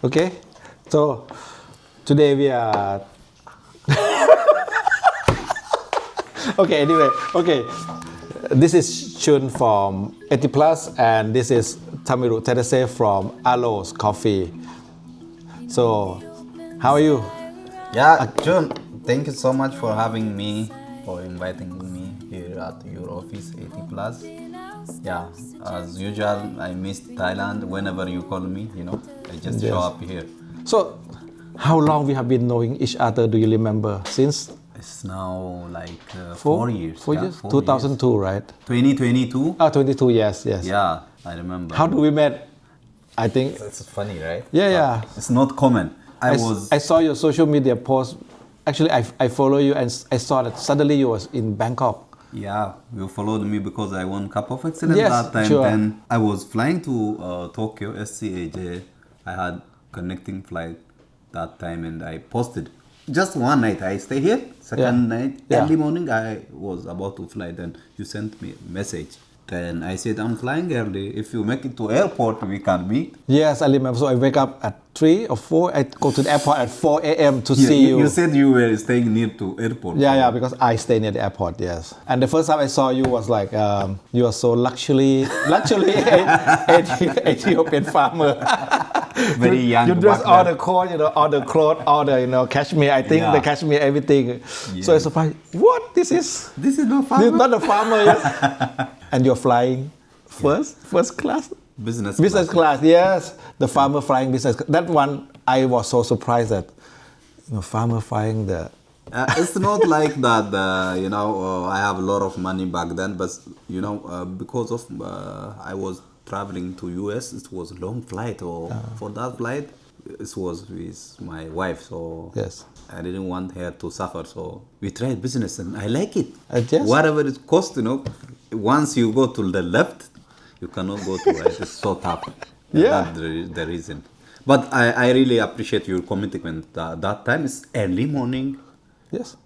Okay, so today we are. Okay, anyway, okay. This is Chun from Eightyplus and this is Tamiru Tadesse from Alo Coffee. So, how are you? Yeah, June, thank you so much for having me, for inviting me here at your office, Eightyplus. Yeah, as usual, I miss Thailand. Whenever you call me, I just show up here. So, how long we have been knowing each other? Do you remember? Since It's now like 4 years. 4 years? 2002, right? 2022? 22, yes. Yeah, I remember. How do we met? I think. It's funny, right? Yeah. It's not common. I saw your social media post. Actually, I follow you and I saw that suddenly you was in Bangkok. Yeah, you followed me because I won Cup of Excellence that time. Sure. Then I was flying to Tokyo, SCAJ. I had connecting flight that time and I posted. Just one night I stay here. Second night, early morning I was about to fly. Then you sent me a message. Then I said, I'm flying early. If you make it to airport, we can meet. Yes, I remember. So I wake up at 3 or 4. I go to the airport at 4 a.m. to see you. You said you were staying near to airport. Yeah, because I stay near the airport, yes. And the first time I saw you was like, you are so luxury Ethiopian farmer. Very young. You dress all the coat, all the clothes, all the, cashmere. I think the cashmere, everything. So I surprised, what? This is not farmer? This is not a farmer. Yes. And you're flying first class? Business class, yes. The farmer flying business class. That one, I was so surprised that, farmer flying the... It's not like that, I have a lot of money back then, but, because of, I was traveling to US, it was a long flight, for that flight, it was with my wife, so yes. I didn't want her to suffer, so we tried business, and I like it. Yes. Whatever it costs, once you go to the left, you cannot go to right. It's so tough. Yeah. That's the reason. But I really appreciate your commitment. That time is early morning. Yes.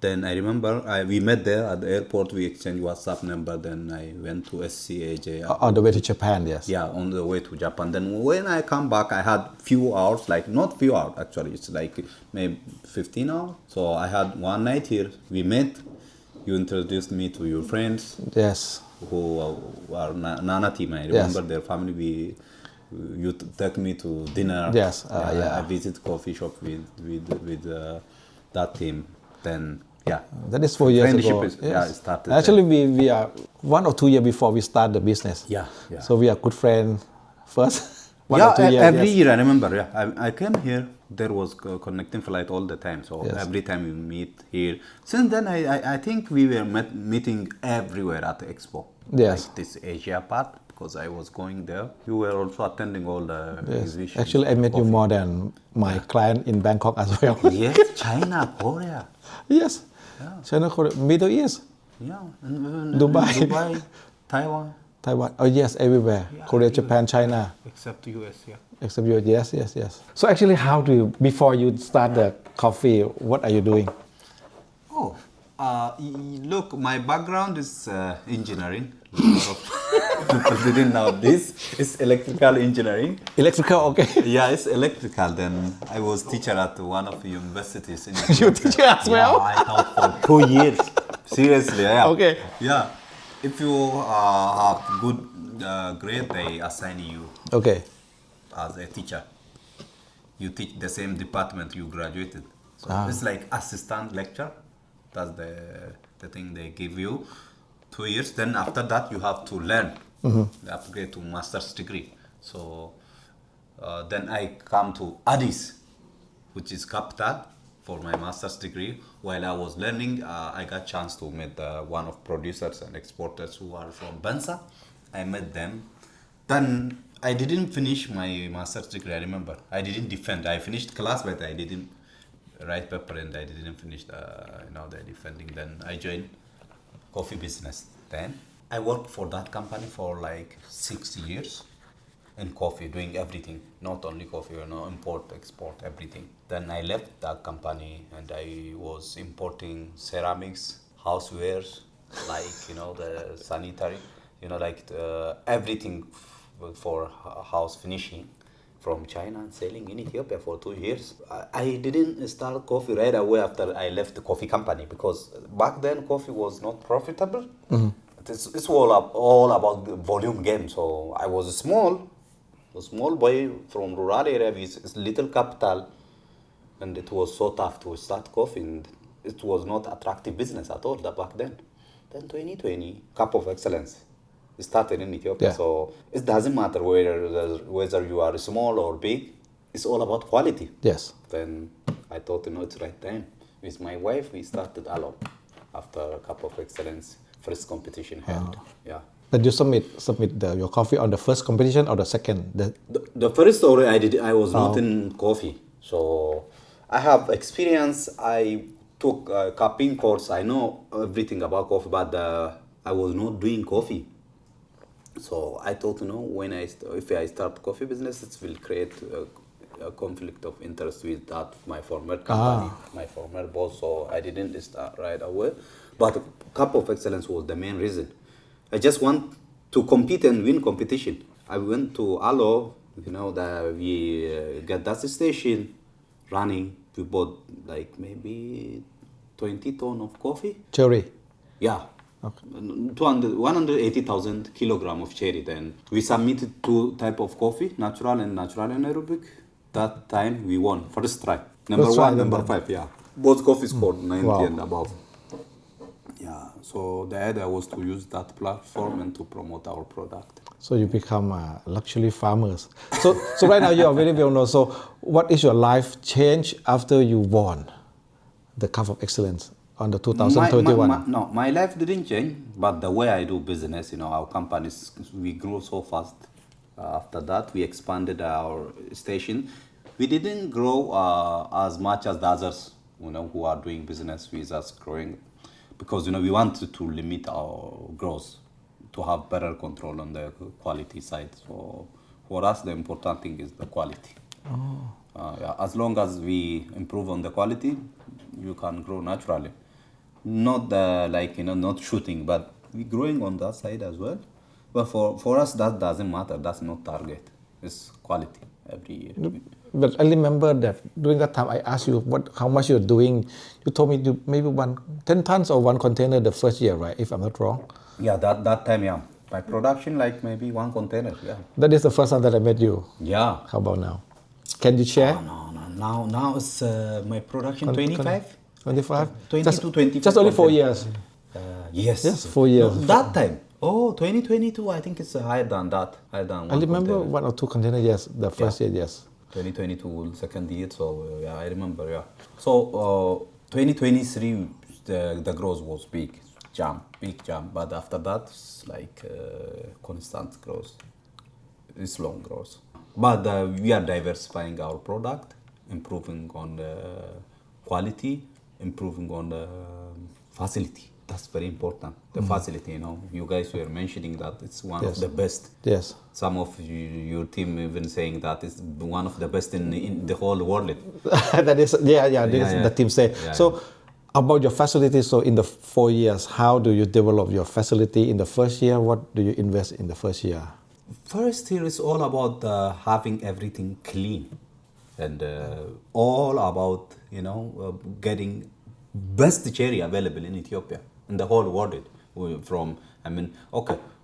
Then I remember we met there at the airport. We exchanged WhatsApp number. Then I went to SCAJ. On the way to Japan, yes. Yeah, on the way to Japan. Then when I come back, I had few hours, like not few hours actually. It's like maybe 15 hours. So I had one night here. We met. You introduced me to your friends. Yes. Who are Nana team. I remember their family. You took me to dinner. Yes. I visit coffee shop with that team. Then that is 4 years ago. Yes. It started. Actually, we are 1 or 2 years before we start the business. Yeah. So we are good friends first. 1 or 2 years. Every year I remember. I came here. There was connecting flight all the time. So every time we meet here. Since then, I think we were meeting everywhere at the expo. Yes. Like this Asia part, because I was going there. You were also attending all the exhibitions. Actually, I met you more than my client in Bangkok as well. Yes, China, Korea. Yes. Yeah. China, Korea, Middle East. Yeah. Dubai. Taiwan. Oh yes, everywhere. Yeah, Korea, Japan, China. Except US, Except US, yes. So actually, how do you, before you start the coffee, what are you doing? Look, my background is engineering. People didn't know this. It's electrical engineering. Electrical, okay. Yeah, it's electrical. Then I was teacher at one of the universities. You teacher as well? Yeah, I taught for 2 years. Seriously, yeah. Okay. Yeah. If you have good grade, they assign you as a teacher. You teach the same department you graduated. So it's like assistant lecturer. That's the thing they give you. 2 years. Then after that, you have to learn. Upgrade to master's degree. So then I come to Addis, which is capital, for my master's degree. While I was learning, I got chance to meet one of producers and exporters who are from Bansa. I met them. Then I didn't finish my master's degree. I remember I didn't defend. I finished class, but I didn't write paper and I didn't finish the defending. Then I joined coffee business. Then I worked for that company for like 6 years in coffee, doing everything, not only coffee, import, export, everything. Then I left that company and I was importing ceramics, housewares, like the sanitary, everything for house finishing from China and selling in Ethiopia for 2 years. I didn't start coffee right away after I left the coffee company because back then coffee was not profitable. It's all about the volume game. So I was a small boy from rural area with little capital, and it was so tough to start coffee. And it was not attractive business at all back then. Then 2020, Cup of Excellence started in Ethiopia. Yeah. So it doesn't matter whether you are small or big. It's all about quality. Yes. Then I thought, it's right time. With my wife, we started Alo after Cup of Excellence first competition held. Yeah. But you submit your coffee on the first competition or the second? The first already I was not in coffee. So I have experience. I took a cupping course. I know everything about coffee, but I was not doing coffee. So I thought, if I start coffee business, it will create a conflict of interest with that my former company, my former boss. So I didn't start right away. But Cup of Excellence was the main reason. I just want to compete and win competition. I went to Alo, we got that station running. We bought like maybe 20 tons of coffee. Cherry. Yeah. Okay. 180,000 kilograms of cherry. Then we submitted 2 types of coffee, natural and anaerobic. That time we won first try. Number 1, number 5. Yeah. Both coffee scored 90 and above. Yeah. So the idea was to use that platform and to promote our product. So you become luxury farmers. So right now you are very well known. So what is your life change after you won the Cup of Excellence on the 2021? My life didn't change, but the way I do business, our companies, we grew so fast. After that, we expanded our station. We didn't grow as much as the others, who are doing business with us growing, because we wanted to limit our growth, to have better control on the quality side. So for us, the important thing is the quality. As long as we improve on the quality, you can grow naturally. Not not shooting, but we growing on that side as well. But for us, that doesn't matter. That's not target. It's quality every year. But I remember that during that time I asked you how much you're doing. You told me you maybe 10 tons or 1 container the first year, right? If I'm not wrong. Yeah, that time, yeah. My production like maybe 1 container, yeah. That is the first time that I met you. Yeah. How about now? Can you share? No. Now it's my production 25. 25? 20 to 25. Just only 4 years. Yes. Yes, 4 years. No, that time. 2022, I think it's higher than that. Higher than 1 I remember container. 1 or 2 containers, yes. The first year, yes. 2022, second year, so yeah, I remember, yeah. So 2023, the growth was big jump, but after that, it's like constant growth. It's long growth. But we are diversifying our product, improving on the quality, improving on the facility. That's very important. The facility, you guys were mentioning that it's one of the best. Yes. Some of your team even saying that it's one of the best in the whole world. That is, the team say. Yeah. So about your facility, so in the 4 years, how do you develop your facility in the first year? What do you invest in the first year? First year is all about having everything clean and all about, getting best cherry available in Ethiopia, in the whole world.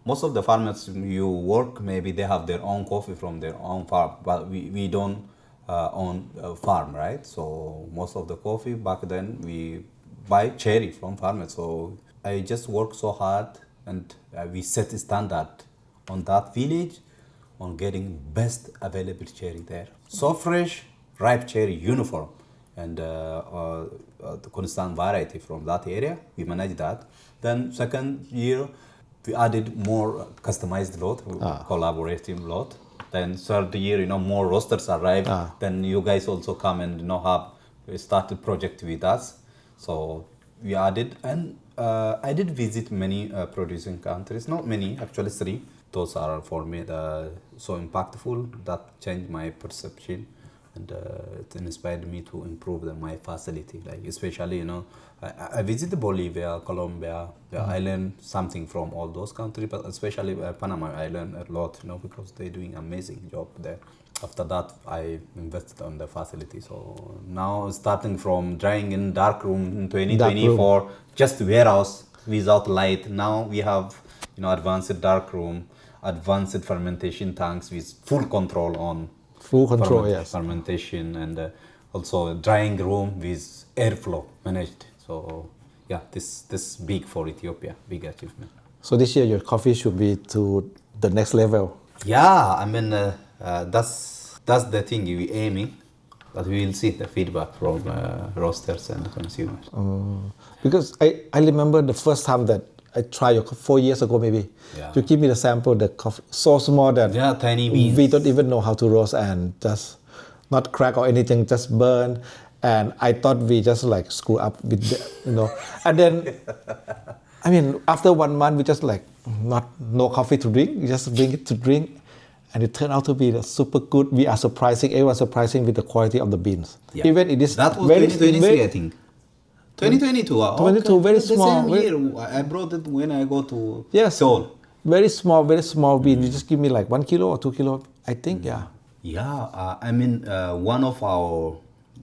Most of the farmers you work, maybe they have their own coffee from their own farm, but we don't own a farm, right? So most of the coffee back then we buy cherry from farmers. So I just work so hard and we set a standard on that village on getting best available cherry there. So fresh, ripe cherry, uniform, and the constant variety from that area. We manage that. Then second year, we added more customized lot, collaborative lot. Then third year, more roasters arrived. Then you guys also come and have started project with us. So we added, and I did visit many producing countries. Not many, actually 3. Those are for me so impactful that changed my perception. And it inspired me to improve my facility. Like especially, I visited Bolivia, Colombia. I learned something from all those countries, but especially Panama, I learned a lot, because they're doing amazing job there. After that, I invested on the facility. So now starting from drying in dark room in 2024, just warehouse without light. Now we have advanced dark room, advanced fermentation tanks with full control on fermentation, and also a drying room with airflow managed. So yeah, this big for Ethiopia, big achievement. So this year your coffee should be to the next level. Yeah, I mean that's the thing we're aiming, but we will see the feedback from roasters and consumers. Because I remember the first time that I tried your 4 years ago maybe. Yeah. You give me the sample, the coffee so small that tiny beans. We don't even know how to roast and just not crack or anything, just burn. And I thought we just like screw up with the, And then, I mean, after 1 month, we just like no coffee to drink. We just bring it to drink. And it turned out to be super good. We are surprising, everyone surprising with the quality of the beans. Yeah. Even it is that was very, 2023, I think. 2022. 22, very small. The same year, I brought it when I go to Seoul. Very small bean. You just give me like 1 kilo or 2 kilo, I think, yeah. Yeah, I mean, one of our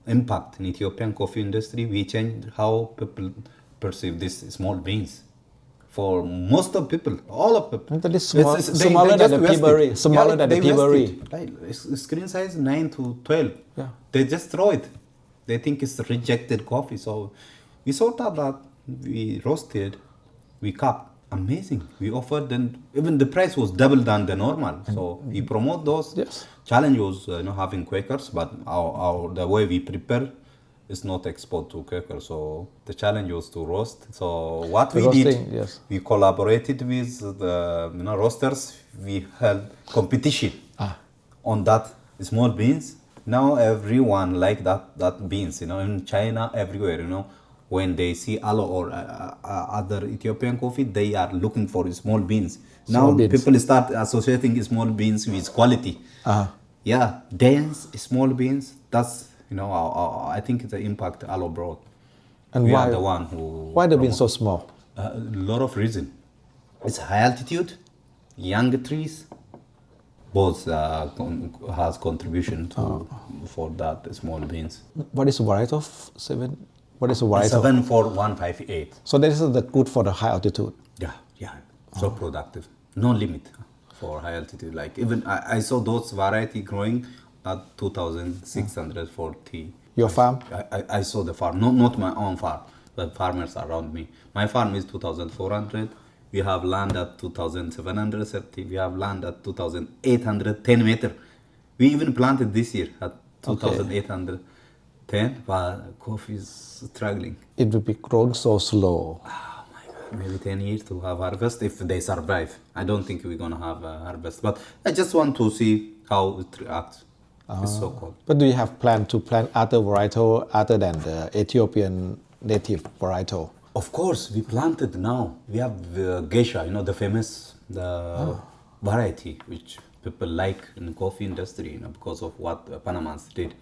impact in Ethiopian coffee industry, we changed how people perceive these small beans. For most of people, all of people. That is smaller than the peaberry. Smaller than the peaberry. Right. Screen size 9 to 12. Yeah. They just throw it. They think it's rejected coffee. So we sort out that we roasted, we cupped. Amazing. We offered, and even the price was double than the normal. So we promote those. Yes. Challenge was having Quakers, but the way we prepare is not export to Quaker. So the challenge was to roast. So what we did, yes. we collaborated with the roasters. We held competition on that small beans. Now everyone like that beans. In China, everywhere. When they see Alo or other Ethiopian coffee, they are looking for small beans. Now people start associating small beans with quality. Yeah, dense small beans. That's I think it's the impact Alo brought. And we why are the one who? Why the beans so small? A lot of reason. It's high altitude, young trees. Both has contribution for that small beans. What is varietal? What is a varietal? 74158. So that is the good for the high altitude. Yeah. So productive. No limit for high altitude. Like even I saw those variety growing at 2,640. Your farm? I saw the farm. Not my own farm, but farmers around me. My farm is 2,400. We have land at 2,730. We have land at 2,810 meter. We even planted this year at 2,810. But coffee is struggling. It will be growing so slow. Oh my God. Maybe 10 years to have harvest if they survive. I don't think we're going to have a harvest. But I just want to see how it reacts. It's so cold. But do you have plan to plant other varietal other than the Ethiopian native varietal? Of course, we planted now. We have Geisha, the famous variety, which people like in the coffee industry, because of what Panamans did.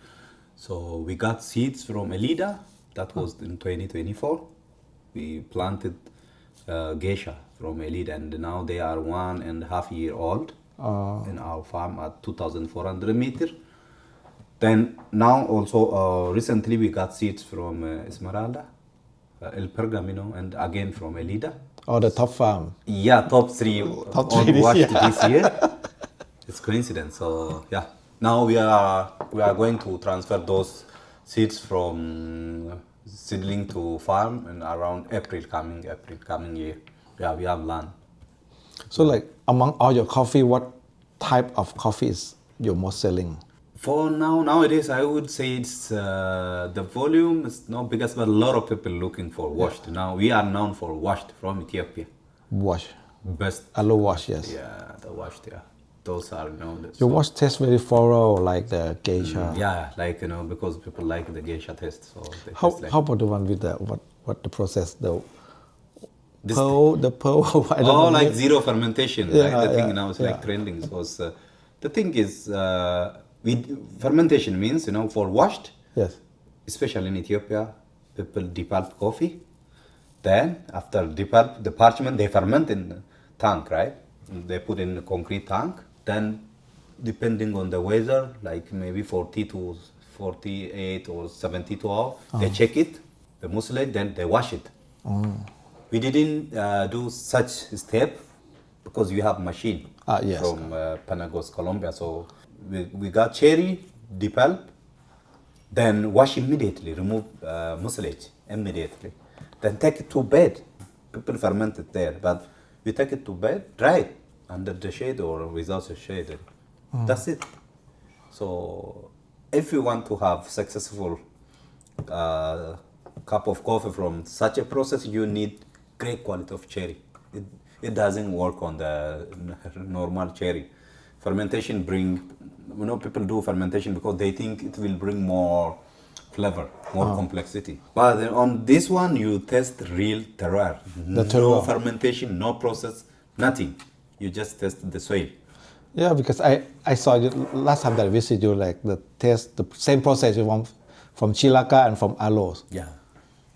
So we got seeds from Elida. That was in 2024. We planted Geisha from Elida, and now they are 1.5 years old in our farm at 2,400 meters. Then now also recently we got seeds from Esmeralda, El Pergamino, and again from Elida. Oh, the top farm. Yeah, top three this year. It's coincidence. So yeah, now we are going to transfer those seeds from seedling to farm in around April coming year. Yeah, we have land. So like among all your coffee, what type of coffee is your most selling? For nowadays, I would say it's the volume is not biggest, but a lot of people looking for washed. Yeah. Now we are known for washed from Ethiopia. Wash. Best. Alo wash, yes. Yeah, the washed. Yeah, those are Your wash tastes very floral, like the Geisha. Yeah, like because people like the Geisha taste. So how about the one with the what the process the pearl? I don't know. Like zero fermentation. Yeah, like the thing now is like trending. So the thing is. Fermentation means, for washed, yes, especially in Ethiopia, people depulp coffee. Then, after depulp the parchment, they ferment in tank, right? They put in a concrete tank. Then depending on the weather, like maybe 40 to 48 or 72 hours. They check it, the mucilage, then they wash it. We didn't do such step because we have machine Yes. from Panagos, Colombia. So we got cherry, depulp, then wash immediately, remove mucilage immediately. Then take it to bed. People ferment it there, but we take it to bed, dry it under the shade or without the shade. That's it. So if you want to have successful cup of coffee from such a process, you need great quality of cherry. It doesn't work on the normal cherry. Fermentation people do fermentation because they think it will bring more flavor, more complexity. But on this one, you test real terroir. No fermentation, no process, nothing. You just test the soil. Yeah, because I saw you last time that I visited you, like the same process from Chilaka and from Alo's. Yeah.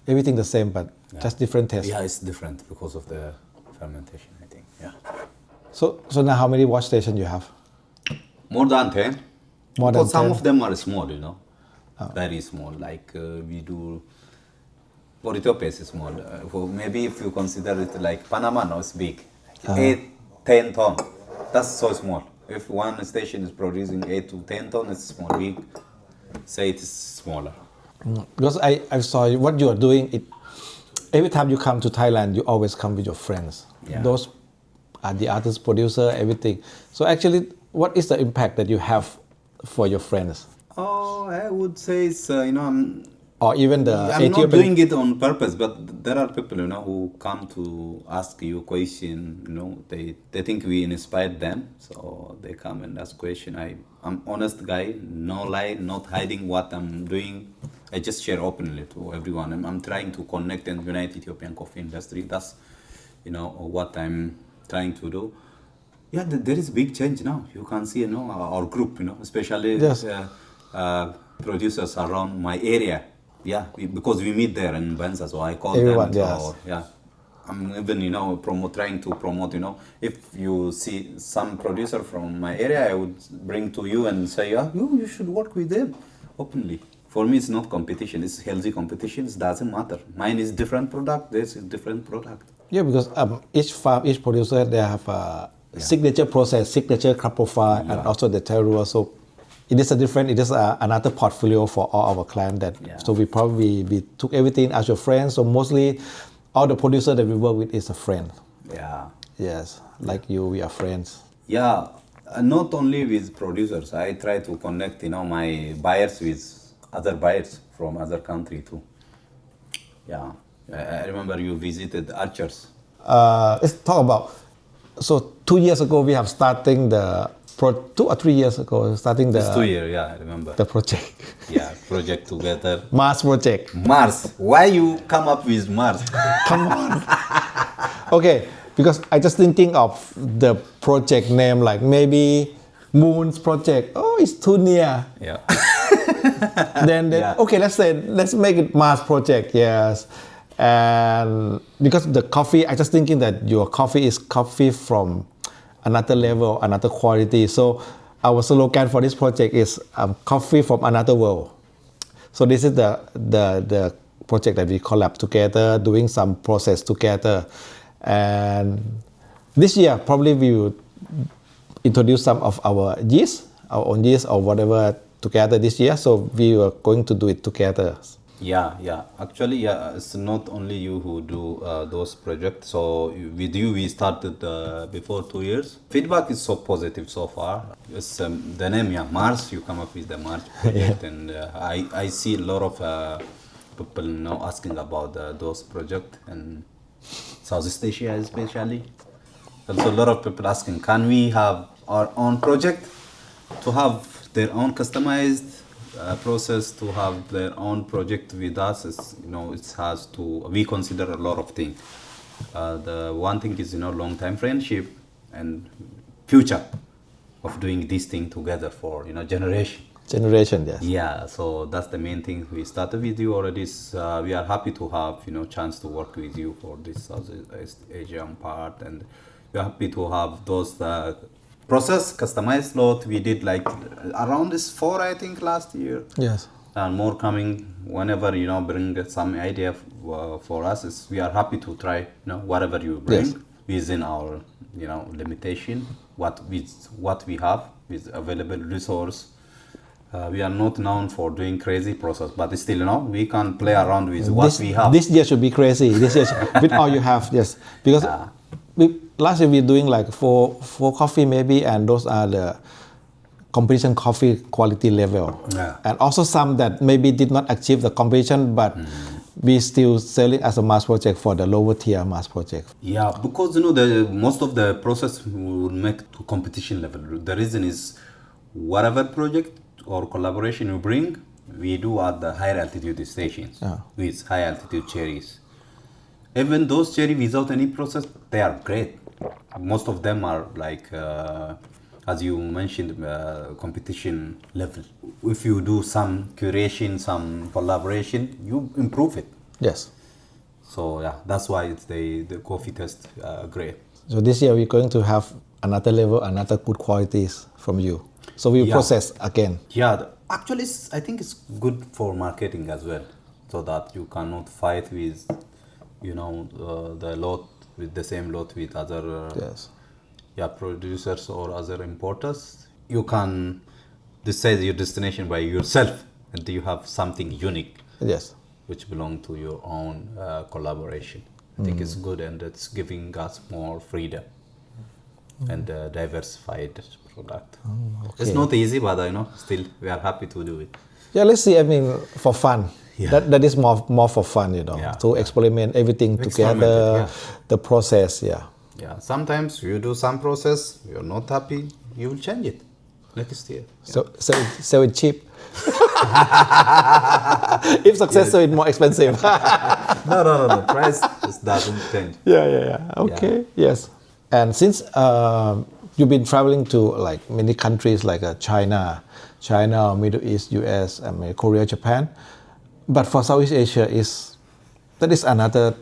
Everything the same, but just different taste. Yeah, it's different because of the fermentation, I think. Yeah. So now how many wash stations you have? More than 10. More than Because some 10. of them are small, very small. Like we do, for Ethiopia is small. Maybe if you consider it like Panama, no, it's big. 8-10 ton. That's so small. If one station is producing 8 to 10 ton, it's small. We say it is smaller. Because I saw what you are doing. Every time you come to Thailand, you always come with your friends. Yeah. Those are the artists, producer, everything. So actually, what is the impact that you have for your friends? Oh, I would say it's, Or even the I'm not doing it on purpose, but there are people, who come to ask you question, they think we inspired them, so they come and ask question. I'm honest guy, no lie, not hiding what I'm doing. I just share openly to everyone. I'm trying to connect and unite Ethiopian coffee industry. That's, what I'm trying to do. Yeah, there is big change now. You can see, our group, especially producers around my area. Yeah, because we meet there in Benza, so I call Everyone, them. yes. So, yeah, I'm even, trying to promote, if you see some producer from my area, I would bring to you and say, you should work with them openly. For me, it's not competition. It's healthy competition. It doesn't matter. Mine is different product. This is different product. Yeah, because each farm, each producer, they have a signature process, signature crop profile, and also the terroir. So it is another portfolio for all our clients. So we took everything as your friends. So mostly all the producer that we work with is a friend. Yeah. Yes, like you, we are friends. Yeah, not only with producers. I try to connect, my buyers with other buyers from other country too. Yeah, I remember you visited Archers. Let's talk about. So 2 years ago, we have starting 2 or 3 years ago, starting It's 2 years, yeah, I remember. The project. Yeah, project together. Mars project. Mars. Why you come up with Mars? Come on. Okay, because I just thinking of the project name, like maybe Moon's project. Oh, it's too near. Yeah. Then okay, let's make it Mars project. Yes. And because the coffee, I just thinking that your coffee is coffee from another level, another quality. So our slogan for this project is coffee from another world. So this is the project that we collab together, doing some process together. And this year, probably we will introduce some of our yeast, our own yeast or whatever together this year. So we are going to do it together. Yeah. Actually, it's not only you who do those projects. So with you, we started before 2 years. Feedback is so positive so far. It's the name, Mars. You come up with the Mars project, and I see a lot of people now asking about those projects and Southeast Asia especially. Also, a lot of people asking, can we have our own project to have their own customized process, to have their own project with us? It has to, we consider a lot of things. The one thing is, long time friendship and future of doing this thing together for, generation. Generation, yes. Yeah, so that's the main thing. We started with you already. We are happy to have, chance to work with you for this Southeast Asian part, and we're happy to have those process, customized lot. We did like around this 4, I think, last year. Yes. And more coming whenever bring some idea for us. We are happy to try whatever you bring within our limitation. What we have with available resource. We are not known for doing crazy process, but still, we can play around with what we have. This year should be crazy. This year with all you have, yes. Because last year we're doing like four coffee maybe, and those are the competition coffee quality level. Yeah. And also some that maybe did not achieve the competition, but we still selling as a mass project for the lower tier mass project. Yeah, because most of the process will make to competition level. The reason is whatever project or collaboration you bring, we do at the higher altitude stations with high altitude cherries. Even those cherries without any process, they are great. Most of them are like, as you mentioned, competition level. If you do some curation, some collaboration, you improve it. Yes. So yeah, that's why it's the coffee taste great. So this year we're going to have another level, another good qualities from you. So we process again. Yeah, actually, I think it's good for marketing as well, so that you cannot fight with, the lot with the same lot with other producers or other importers. You can decide your destination by yourself, and you have something unique. Yes. Which belong to your own collaboration. I think it's good, and it's giving us more freedom and diversified product. Okay. It's not easy, but still we are happy to do it. Yeah, let's see. I mean, for fun. Yeah. That is more for fun, to experiment everything together, the process. Yeah. Yeah. Sometimes you do some process, you're not happy, you will change it next year. So sell it cheap. If successful, it's more expensive. No. Price doesn't change. Yeah. Okay. Yeah. Yes. And since you've been traveling to like many countries like China, Middle East, US, Korea, Japan, but for Southeast Asia that is another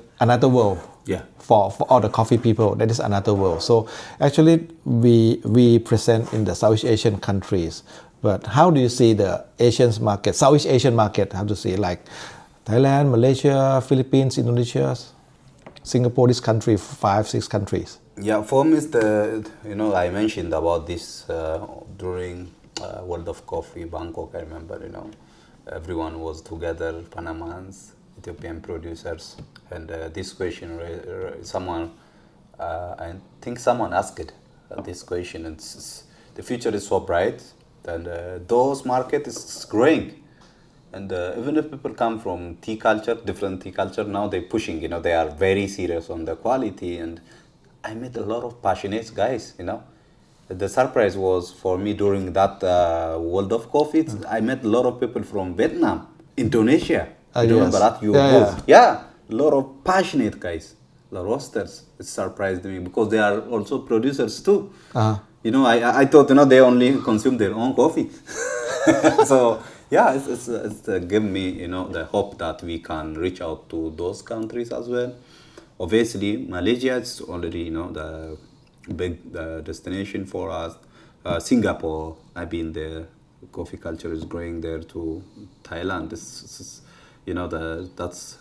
world. Yeah. For all the coffee people, that is another world. So actually, we present in the Southeast Asian countries. But how do you see the Southeast Asian market? How to see like Thailand, Malaysia, Philippines, Indonesia, Singapore, this country, 5-6 countries? Yeah, for me, I mentioned about this during World of Coffee, Bangkok. I remember, everyone was together, Panamans, Ethiopian producers, and this question, I think someone asked this question, and the future is so bright, and those market is growing. And even if people come from different tea culture, now they're pushing, they are very serious on the quality. And I met a lot of passionate guys, The surprise was for me during that World of Coffee, I met a lot of people from Vietnam, Indonesia. Remember that? Yeah, a lot of passionate guys, the roasters. It surprised me because they are also producers too. I thought, they only consume their own coffee. So, yeah, it's give me, the hope that we can reach out to those countries as well. Obviously, Malaysia is already, the big destination for us. Singapore, I've been there. Coffee culture is growing there too. Thailand, that's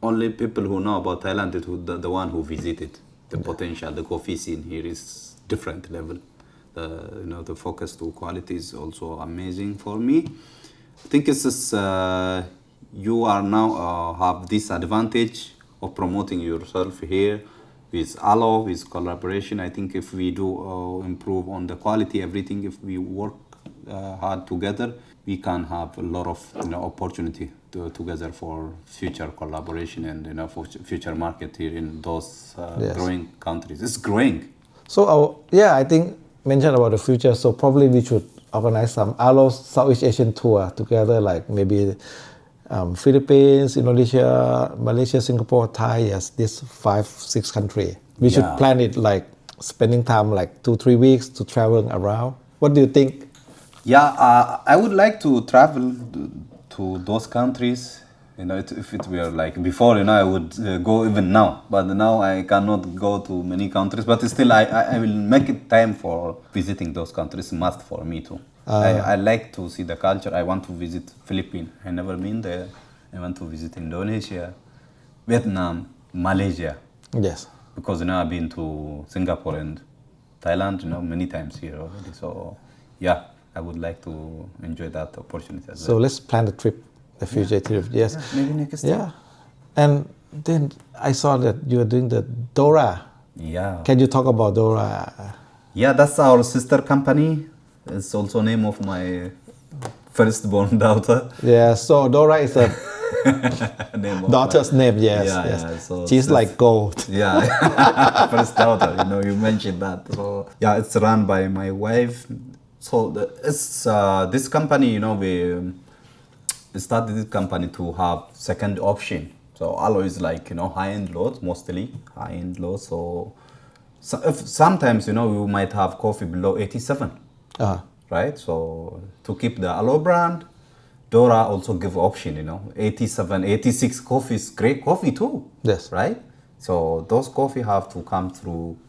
only people who know about Thailand is the one who visited. The potential, the coffee scene here is different level. The focus to quality is also amazing for me. I think it's just, you are now have this advantage of promoting yourself here with Alo, with collaboration. I think if we do improve on the quality, everything, if we work hard together, we can have a lot of opportunity together for future collaboration and for future market here in those growing countries. It's growing. So I think mention about the future. So probably we should organize some Alo Southeast Asian tour together, like maybe Philippines, Indonesia, Malaysia, Singapore, Thai. Yes, this 5-6 country. We should plan it like spending time like 2-3 weeks to travel around. What do you think? Yeah, I would like to travel to those countries You know, if it were like before, you know, I would go even now. But now I cannot go to many countries. But still, I will make it time for visiting those countries. Must for me too. I like to see the culture. I want to visit Philippines. I never been there. I want to visit Indonesia, Vietnam, Malaysia. Yes. Because you know I've been to Singapore and Thailand, you know, many times here already. So yeah, I would like to enjoy that opportunity as well. So let's plan the trip, the future trip. Yes. Yeah, maybe next year. Yeah. And then I saw that you are doing the Dora. Yeah. Can you talk about Dora? Yeah, that's our sister company. It's also name of my firstborn daughter. Yeah. So Dora is a Name of daughter's name. Yes. Yeah, yes. yeah, so She's like gold. Yeah, first daughter. You know, you mentioned that. So yeah, it's run by my wife. So it's this company. You know, we started this company to have second option. So Alo is like, you know, high-end loads, mostly high-end loads. So if sometimes, you know, we might have coffee below 87, right? So to keep the Alo brand, Dora also give option, you know, 87, 86 coffee is great coffee too. Yes. Right? So those coffee have to come through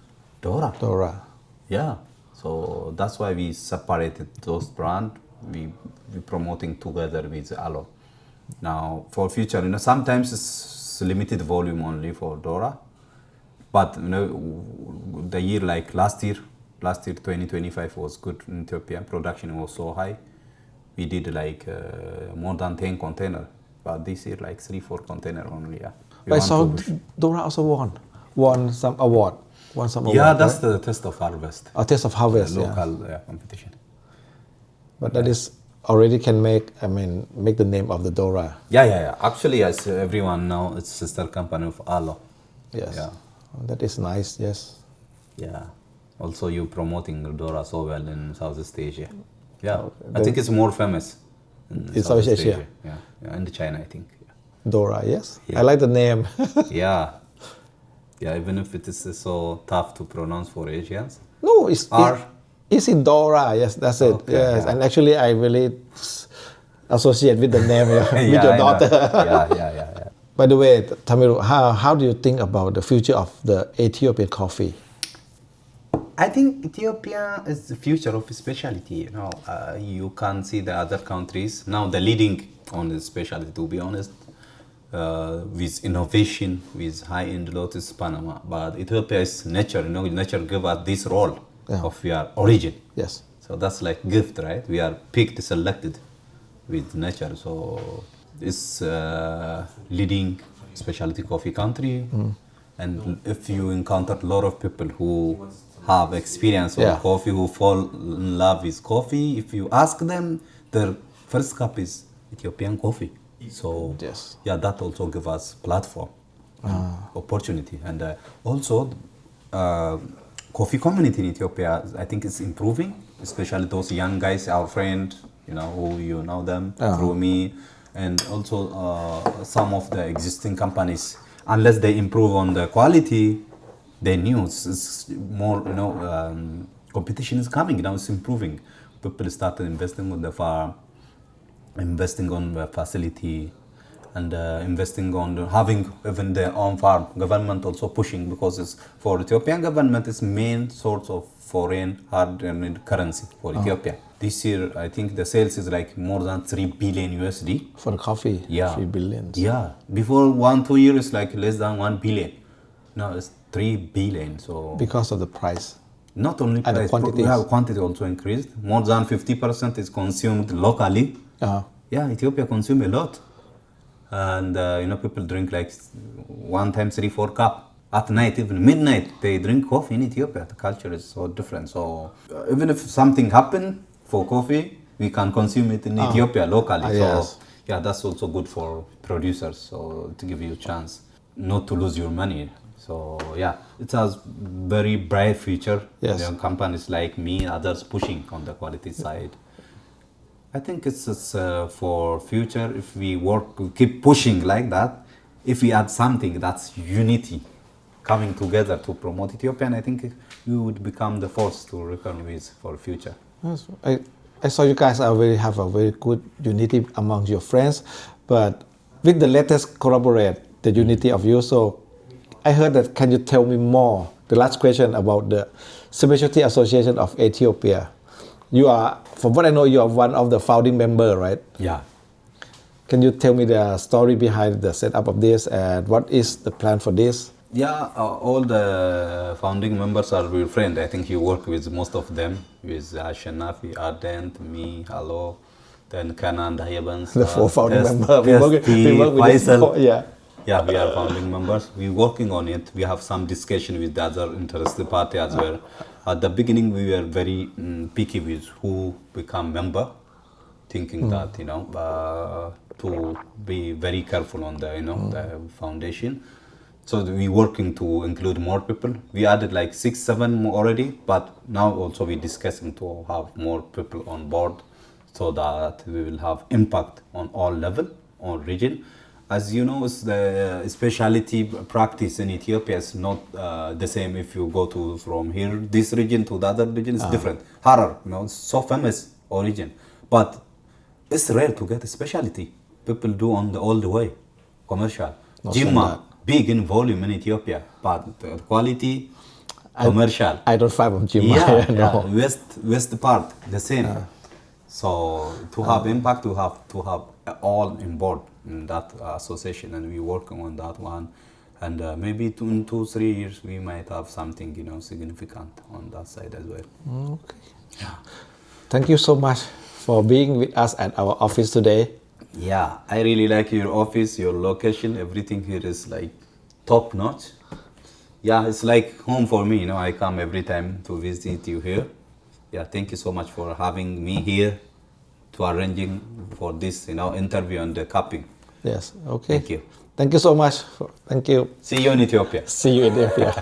Dora. Dora. Yeah. So that's why we separated those brand. We promoting together with Alo. Now for future, you know, sometimes it's limited volume only for Dora. But you know, the year like last year 2025 was good in Ethiopia. Production was so high. We did like more than 10 container, but this year like 3-4 container only. Yeah. I saw Dora also won some award. Yeah, that's right? The Taste of Harvest. A Taste of Harvest, local competition. But that is already can make the name of the Dora. Yeah. Actually, as everyone know, it's sister company of Alo. Yes. Yeah. That is nice. Yes. Yeah. Also, you promoting Dora so well in Southeast Asia. Yeah, I think it's more famous in Southeast Asia. Yeah, and China, I think. Yeah. Dora, yes. Yeah. I like the name. Yeah, even if it is so tough to pronounce for Asians. No, it's in Dora. Yes, that's it. Okay, yes, yeah. And actually, I really associate with the name with your daughter. Yeah. By the way, Tamiru, how do you think about the future of the Ethiopian coffee? I think Ethiopia is the future of specialty. You know, you can see the other countries now. The leading on the specialty, to be honest, with innovation, with high-end lotus Panama. But Ethiopia is nature. You know, nature give us this role of your origin. Yes. So that's like gift, right? We are picked, selected with nature. So it's leading specialty coffee country. And if you encounter a lot of people who have experience with coffee, who fall in love with coffee, if you ask them, their first cup is Ethiopian coffee. So that also gives us platform, opportunity, and also coffee community in Ethiopia, I think is improving, especially those young guys, our friend, you know, who you know them through me, and also some of the existing companies, unless they improve on the quality, they knew it's more, you know, competition is coming now. It's improving. People started investing on the farm, investing on the facility, and investing on having even their own farm. Government also pushing, because it's for Ethiopian government, it's main source of foreign hard-earned currency for Ethiopia. This year, I think the sales is like more than 3 billion USD for the coffee. Yeah, 3 billion. Yeah, before 1-2 years, like less than 1 billion. Now it's 3 billion. So because of the price, not only price, and the quantity. We have quantity also increased. More than 50% is consumed locally. Yeah, Ethiopia consume a lot, and you know, people drink like 1 time 3-4 cup at night, even midnight. They drink coffee in Ethiopia. The culture is so different. So even if something happen for coffee, we can consume it in Ethiopia locally. So yeah, that's also good for producers. So to give you a chance not to lose your money. So yeah, it has very bright future. Yes. You know, companies like me, others pushing on the quality side. I think it's for future. If we keep pushing like that, if we add something that's unity, coming together to promote Ethiopian, I think we would become the force to reckon with for future. Yes. I saw you guys have a very good unity among your friends, but with the latest collaborate the unity of you. So I heard that. Can you tell me more? The last question about the Specialty Association of Ethiopia. You are, from what I know, you are one of the founding member, right? Yeah. Can you tell me the story behind the setup of this and what is the plan for this? Yeah, all the founding members are real friends. I think you work with most of them, with Shanafi, Ardent, me, Alo, then Kanan, Dayabans. The four founding members. We work with this before, yeah. Yeah, we are founding members. We're working on it. We have some discussion with the other interested party as well. At the beginning, we were very picky with who become member, thinking that, to be very careful on the, the foundation. So we're working to include more people. We added like 6, 7 more already, but now also we're discussing to have more people on board so that we will have impact on all level, on region. As you know, the specialty practice in Ethiopia is not the same if you go to from here, this region to the other region, it's different. Harar, it's so famous origin, but it's rare to get a specialty. People do on all the way, commercial. Jimma, big in volume in Ethiopia, but the quality, commercial. I don't find from Jimma. Yeah. West part, the same. So to have impact, to have all in board in that association, and we're working on that one. And maybe in 2-3 years, we might have something, significant on that side as well. Okay. Yeah. Thank you so much for being with us at our office today. Yeah, I really like your office, your location. Everything here is like top notch. Yeah, it's like home for me. I come every time to visit you here. Yeah, thank you so much for having me here to arranging for this, interview on the cupping. Yes. Okay. Thank you. Thank you so much. Thank you. See you in Ethiopia. See you in Ethiopia.